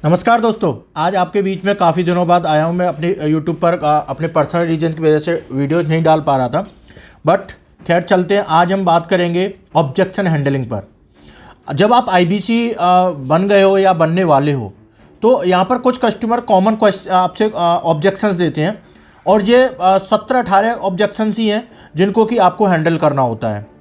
नमस्कार दोस्तों, आज आपके बीच में काफ़ी दिनों बाद आया हूँ। मैं अपने यूट्यूब पर अपने पर्सनल रीजन की वजह से वीडियोज़ नहीं डाल पा रहा था, बट खैर चलते हैं। आज हम बात करेंगे ऑब्जेक्शन हैंडलिंग पर। जब आप आईबीसी बन गए हो या बनने वाले हो, तो यहाँ पर कुछ कस्टमर कॉमन आपसे ऑब्जेक्शंस देते हैं, और ये 17-18 ऑब्जेक्शंस ही हैं जिनको कि आपको हैंडल करना होता है।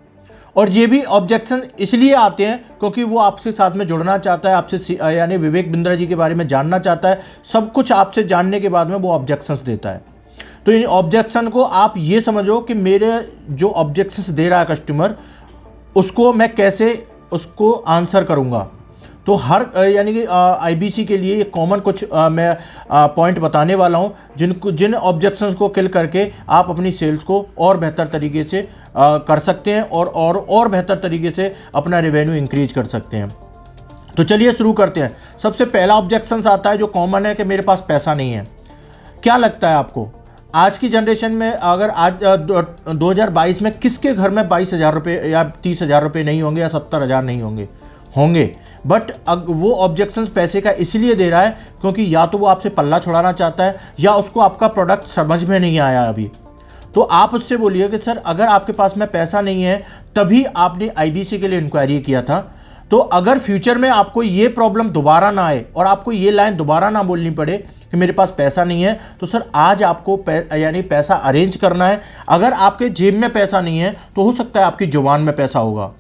और ये भी ऑब्जेक्शन इसलिए आते हैं क्योंकि वो आपसे साथ में जुड़ना चाहता है, आपसे यानी विवेक बिंद्रा जी के बारे में जानना चाहता है। सब कुछ आपसे जानने के बाद में वो ऑब्जेक्शंस देता है। तो इन ऑब्जेक्शन को आप ये समझो कि मेरे जो ऑब्जेक्शंस दे रहा है कस्टमर, उसको मैं कैसे उसको आंसर करूँगा। तो हर यानी कि आईबीसी के लिए ये कॉमन कुछ मैं पॉइंट बताने वाला हूँ जिन ऑब्जेक्शंस को किल करके आप अपनी सेल्स को और बेहतर तरीके से कर सकते हैं और बेहतर तरीके से अपना रेवेन्यू इंक्रीज कर सकते हैं। तो चलिए शुरू करते हैं। सबसे पहला ऑब्जेक्शंस आता है जो कॉमन है कि मेरे पास पैसा नहीं है। क्या लगता है आपको, आज की जनरेशन में अगर आज 2022 में किसके घर में 22,000 रुपये या 30,000 रुपये नहीं होंगे या 70,000 नहीं होंगे। बट वो ऑब्जेक्शंस पैसे का इसलिए दे रहा है क्योंकि या तो वो आपसे पल्ला छुड़ाना चाहता है या उसको आपका प्रोडक्ट समझ में नहीं आया अभी। तो आप उससे बोलिए कि सर, अगर आपके पास में पैसा नहीं है तभी आपने आईबीसी के लिए इंक्वायरी किया था, तो अगर फ्यूचर में आपको ये प्रॉब्लम दोबारा ना आए और आपको ये लाइन दोबारा ना बोलनी पड़े कि मेरे पास पैसा नहीं है, तो सर आज आपको यानी पैसा अरेंज करना है। अगर आपके जेब में पैसा नहीं है तो हो सकता है आपकी जुबान में पैसा होगा।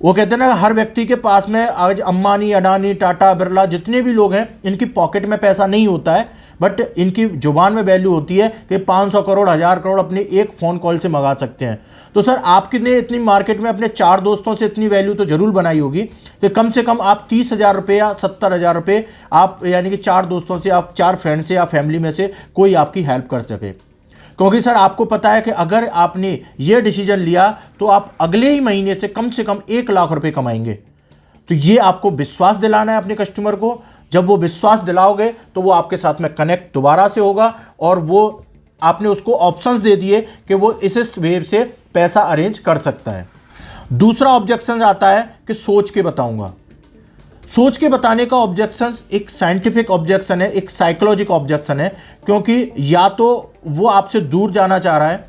वो कहते हैं ना, हर व्यक्ति के पास में आज अंबानी, अडानी, टाटा, बिरला जितने भी लोग हैं, इनकी पॉकेट में पैसा नहीं होता है, बट इनकी जुबान में वैल्यू होती है कि 500 करोड़, 1000 करोड़ अपने एक फ़ोन कॉल से मंगा सकते हैं। तो सर आपने इतनी मार्केट में अपने 4 दोस्तों से इतनी वैल्यू तो ज़रूर बनाई होगी कि कम से कम आप 30,000 रुपये या 70,000 रुपये आप यानी कि 4 दोस्तों से, आप 4 फ्रेंड से या फैमिली में से कोई आपकी हेल्प कर सके। क्योंकि सर आपको पता है कि अगर आपने ये डिसीजन लिया तो आप अगले ही महीने से कम 1 लाख रुपए कमाएंगे। तो ये आपको विश्वास दिलाना है अपने कस्टमर को। जब वो विश्वास दिलाओगे तो वो आपके साथ में कनेक्ट दोबारा से होगा, और वो आपने उसको ऑप्शंस दे दिए कि वो इस वेब से पैसा अरेंज कर सकता है। दूसरा ऑब्जेक्शन आता है कि सोच के बताऊंगा। सोच के बताने का ऑब्जेक्शन एक साइंटिफिक ऑब्जेक्शन है, एक साइकोलॉजिक ऑब्जेक्शन है, क्योंकि या तो वो आपसे दूर जाना चाह रहा है,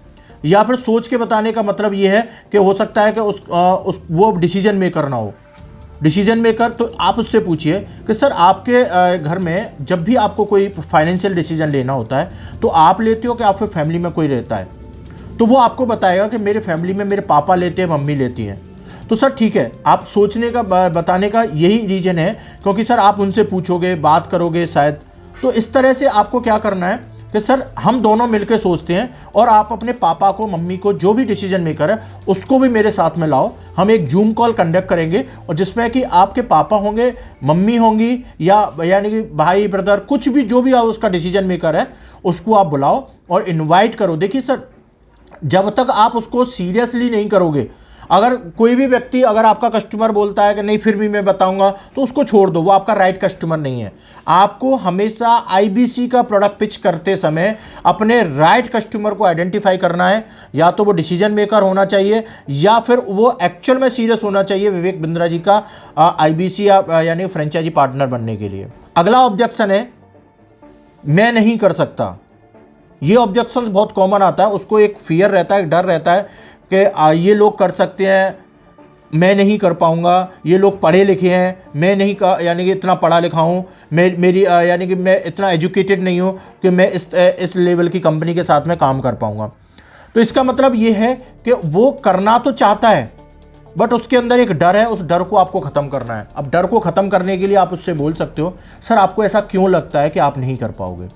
या फिर सोच के बताने का मतलब ये है कि हो सकता है कि वो डिसीजन मेकर ना हो। डिसीजन मेकर तो आप उससे पूछिए कि सर आपके घर में जब भी आपको कोई फाइनेंशियल डिसीजन लेना होता है तो आप लेते हो कि आपके फैमिली में कोई रहता है? तो वो आपको बताएगा कि मेरे फैमिली में मेरे पापा लेते हैं, मम्मी लेती हैं। तो सर ठीक है, आप सोचने का बताने का यही रीज़न है क्योंकि सर आप उनसे पूछोगे, बात करोगे शायद। तो इस तरह से आपको क्या करना है कि सर हम दोनों मिलकर सोचते हैं, और आप अपने पापा को, मम्मी को, जो भी डिसीजन मेकर है उसको भी मेरे साथ में लाओ। हम एक जूम कॉल कंडक्ट करेंगे और जिसमें कि आपके पापा होंगे, मम्मी होंगी, या यानी कि भाई, ब्रदर, कुछ भी जो भी उसका डिसीजन मेकर है उसको आप बुलाओ और इन्वाइट करो। देखिए सर, जब तक आप उसको सीरियसली नहीं करोगे, अगर कोई भी व्यक्ति, अगर आपका कस्टमर बोलता है कि नहीं फिर भी मैं बताऊंगा, तो उसको छोड़ दो, वो आपका राइट कस्टमर नहीं है। आपको हमेशा आईबीसी का प्रोडक्ट पिच करते समय अपने राइट कस्टमर को आइडेंटिफाई करना है। या तो वो डिसीजन मेकर होना चाहिए या फिर वो एक्चुअल में सीरियस होना चाहिए विवेक बिंद्रा जी का आईबीसी यानी फ्रेंचाइजी पार्टनर बनने के लिए। अगला ऑब्जेक्शन है मैं नहीं कर सकता। ये ऑब्जेक्शन बहुत कॉमन आता है। उसको एक फियर रहता है, एक डर रहता है कि ये लोग कर सकते हैं, मैं नहीं कर पाऊंगा, ये लोग पढ़े लिखे हैं, मैं नहीं यानी कि इतना पढ़ा लिखा हूँ, मेरी यानी कि मैं इतना एजुकेटेड नहीं हूँ कि मैं इस लेवल की कंपनी के साथ में काम कर पाऊंगा। तो इसका मतलब ये है कि वो करना तो चाहता है, बट उसके अंदर एक डर है। उस डर को आपको ख़त्म करना है। अब डर को ख़त्म करने के लिए आप उससे बोल सकते हो, सर आपको ऐसा क्यों लगता है कि आप नहीं कर पाओगे?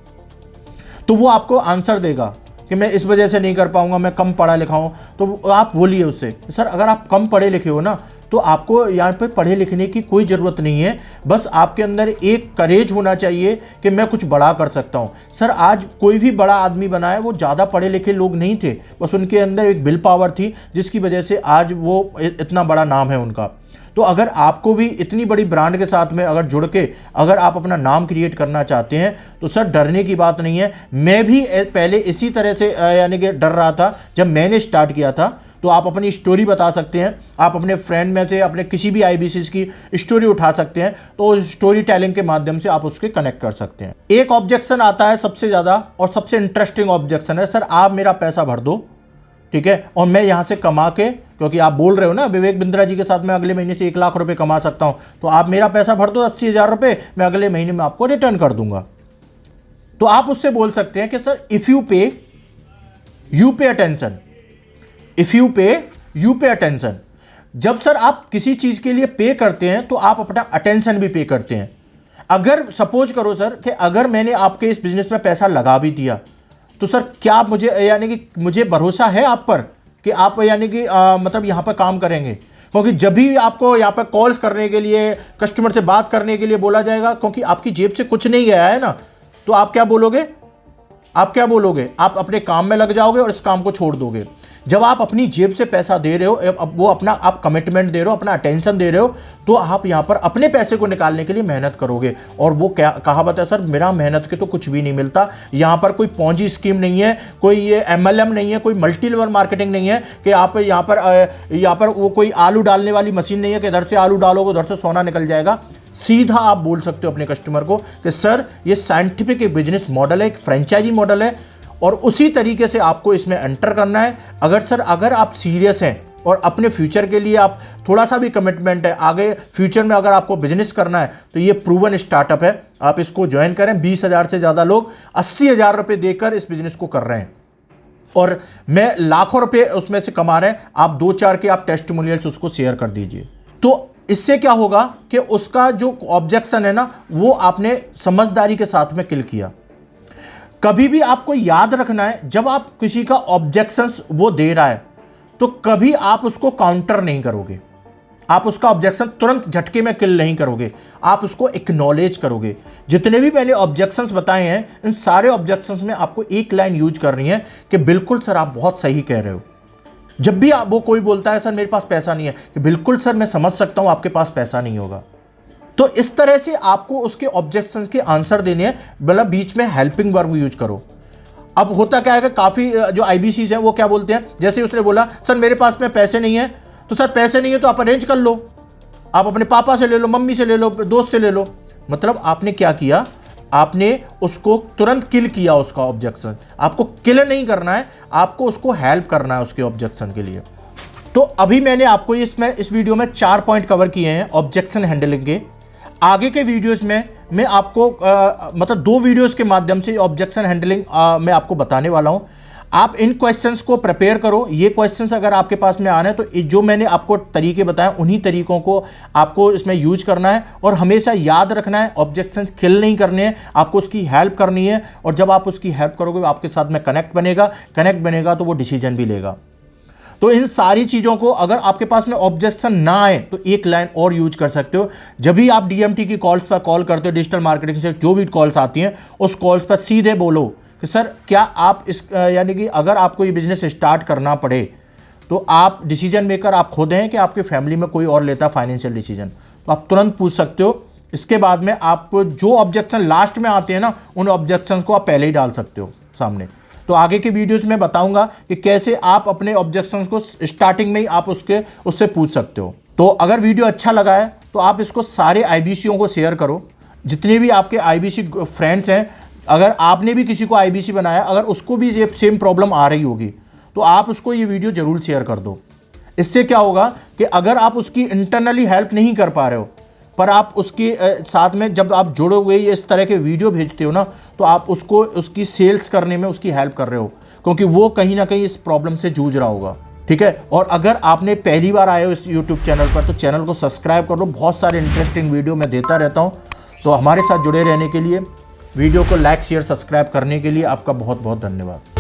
तो वो आपको आंसर देगा कि मैं इस वजह से नहीं कर पाऊंगा, मैं कम पढ़ा लिखा हूँ। तो आप बोलिए उससे, सर अगर आप कम पढ़े लिखे हो ना, तो आपको यहाँ पे पढ़े लिखने की कोई ज़रूरत नहीं है। बस आपके अंदर एक करेज होना चाहिए कि मैं कुछ बड़ा कर सकता हूँ। सर आज कोई भी बड़ा आदमी बना है, वो ज़्यादा पढ़े लिखे लोग नहीं थे, बस उनके अंदर एक विल पावर थी जिसकी वजह से आज वो इतना बड़ा नाम है उनका। तो अगर आपको भी इतनी बड़ी ब्रांड के साथ में अगर जुड़ के अगर आप अपना नाम क्रिएट करना चाहते हैं तो सर डरने की बात नहीं है। मैं भी पहले इसी तरह से यानी कि डर रहा था जब मैंने स्टार्ट किया था। तो आप अपनी स्टोरी बता सकते हैं, आप अपने फ्रेंड में से अपने किसी भी IBCs की स्टोरी उठा सकते हैं, तो उस स्टोरी टेलिंग के माध्यम से आप उसके कनेक्ट कर सकते हैं। एक ऑब्जेक्शन आता है सबसे ज़्यादा और सबसे इंटरेस्टिंग ऑब्जेक्शन है, सर आप मेरा पैसा भर दो, ठीक है, और मैं यहाँ से कमा के, क्योंकि आप बोल रहे हो ना विवेक बिंद्रा जी के साथ मैं अगले महीने से 1 लाख रुपए कमा सकता हूँ, तो आप मेरा पैसा भर दो 80,000 रुपये, मैं अगले महीने में आपको रिटर्न कर दूंगा। तो आप उससे बोल सकते हैं कि सर इफ़ यू पे you pay attention, if you पे यू पे अटेंशन। जब सर आप किसी चीज़ के लिए पे करते हैं तो आप अपना अटेंशन भी पे करते हैं। अगर सपोज करो सर कि अगर मैंने आपके इस बिज़नेस में पैसा लगा भी दिया तो सर क्या आप मुझे यानी कि मुझे भरोसा है आप पर कि आप यानी कि मतलब यहाँ पर काम करेंगे? क्योंकि जब भी आपको यहाँ पर कॉल्स करने के लिए, कस्टमर से बात करने के लिए बोला जाएगा, क्योंकि आपकी जेब से कुछ नहीं गया है ना, तो आप क्या बोलोगे? आप क्या बोलोगे? आप अपने काम में लग जाओगे और इस काम को छोड़ दोगे। जब आप अपनी जेब से पैसा दे रहे हो, अब वो अपना आप कमिटमेंट दे रहे हो, अपना अटेंशन दे रहे हो, तो आप यहाँ पर अपने पैसे को निकालने के लिए मेहनत करोगे। और वो क्या कहावत है सर, मेरा मेहनत के तो कुछ भी नहीं मिलता। यहाँ पर कोई पॉन्जी स्कीम नहीं है, कोई ये MLM नहीं है, कोई मल्टी लेवल मार्केटिंग नहीं है कि आप यहाँ पर वो कोई आलू डालने वाली मशीन नहीं है कि इधर से आलू डालोगे उधर से सोना निकल जाएगा। सीधा आप बोल सकते हो अपने कस्टमर को कि सर ये साइंटिफिक एक बिजनेस मॉडल है, एक फ्रेंचाइजी मॉडल है, और उसी तरीके से आपको इसमें एंटर करना है। अगर आप सीरियस हैं और अपने फ्यूचर के लिए आप थोड़ा सा भी कमिटमेंट है, आगे फ्यूचर में अगर आपको बिजनेस करना है, तो ये प्रूवन स्टार्टअप है, आप इसको ज्वाइन करें। 20,000 से ज़्यादा लोग 80,000 रुपये देकर इस बिजनेस को कर रहे हैं और मैं लाखों रुपये उसमें से कमा रहे हैं। आप 2-4 के आप टेस्टिमोनियल्स उसको शेयर कर दीजिए। तो इससे क्या होगा कि उसका जो ऑब्जेक्शन है ना, वो आपने समझदारी के साथ में किल किया। कभी भी आपको याद रखना है, जब आप किसी का ऑब्जेक्शंस वो दे रहा है तो कभी आप उसको काउंटर नहीं करोगे, आप उसका ऑब्जेक्शन तुरंत झटके में किल नहीं करोगे, आप उसको एक्नॉलेज करोगे। जितने भी मैंने ऑब्जेक्शंस बताए हैं, इन सारे ऑब्जेक्शंस में आपको एक लाइन यूज करनी है कि बिल्कुल सर आप बहुत सही कह रहे हो। जब भी वो कोई बोलता है सर मेरे पास पैसा नहीं है, कि बिल्कुल सर मैं समझ सकता हूं आपके पास पैसा नहीं होगा। तो इस तरह से आपको उसके ऑब्जेक्शंस के आंसर देने हैं, मतलब बीच में हेल्पिंग वर्ब यूज करो। अब होता क्या है कि काफ़ी जो IBCs हैं वो क्या बोलते हैं, जैसे उसने बोला सर मेरे पास में पैसे नहीं है, तो सर पैसे नहीं है तो आप अरेंज कर लो, आप अपने पापा से ले लो, मम्मी से ले लो, दोस्त से ले लो। मतलब आपने क्या किया, आपने उसको तुरंत किल किया उसका ऑब्जेक्शन। आपको किल नहीं करना है, आपको उसको हेल्प करना है उसके ऑब्जेक्शन के लिए। तो अभी मैंने आपको इस वीडियो में 4 पॉइंट कवर किए हैं ऑब्जेक्शन हैंडलिंग के। आगे के वीडियोस में मैं आपको मतलब 2 वीडियोस के माध्यम से ऑब्जेक्शन हैंडलिंग मैं आपको बताने वाला हूं। आप इन क्वेश्चंस को प्रिपेयर करो। ये क्वेश्चंस अगर आपके पास में आ रहे हैं तो जो मैंने आपको तरीके बताए उन्हीं तरीकों को आपको इसमें यूज करना है और हमेशा याद रखना है, ऑब्जेक्शंस किल नहीं करने हैं, आपको उसकी हेल्प करनी है। और जब आप उसकी हेल्प करोगे आपके साथ में कनेक्ट बनेगा तो वो डिसीजन भी लेगा। तो इन सारी चीज़ों को अगर आपके पास में ऑब्जेक्शन ना आए तो एक लाइन और यूज कर सकते हो। जब भी आप DMT की कॉल्स पर कॉल करते हो, डिजिटल मार्केटिंग से जो भी कॉल्स आती हैं, उस कॉल्स पर सीधे बोलो कि सर क्या आप इस यानी कि अगर आपको ये बिजनेस स्टार्ट करना पड़े तो आप डिसीजन मेकर आप खुद हैं कि आपके फैमिली में कोई और लेता फाइनेंशियल डिसीजन, तो आप तुरंत पूछ सकते हो। इसके बाद में आप जो ऑब्जेक्शन लास्ट में आते हैं ना, उन ऑब्जेक्शंस को आप पहले ही डाल सकते हो सामने। तो आगे के वीडियोस में बताऊंगा कि कैसे आप अपने ऑब्जेक्शंस को स्टार्टिंग में ही आप उससे पूछ सकते हो। तो अगर वीडियो अच्छा लगा है तो आप इसको सारे IBCओं को शेयर करो। जितने भी आपके IBC फ्रेंड्स हैं, अगर आपने भी किसी को IBC बनाया, अगर उसको भी ये सेम प्रॉब्लम आ रही होगी तो आप उसको ये वीडियो ज़रूर शेयर कर दो। इससे क्या होगा कि अगर आप उसकी इंटरनली हेल्प नहीं कर पा रहे हो पर आप उसके साथ में जब आप जुड़ोगे, ये इस तरह के वीडियो भेजते हो ना, तो आप उसको उसकी सेल्स करने में उसकी हेल्प कर रहे हो, क्योंकि वो कहीं ना कहीं इस प्रॉब्लम से जूझ रहा होगा। ठीक है। और अगर आपने पहली बार आए हो इस YouTube चैनल पर तो चैनल को सब्सक्राइब कर लो। बहुत सारे इंटरेस्टिंग वीडियो मैं देता रहता हूँ। तो हमारे साथ जुड़े रहने के लिए, वीडियो को लाइक शेयर सब्सक्राइब करने के लिए आपका बहुत बहुत धन्यवाद।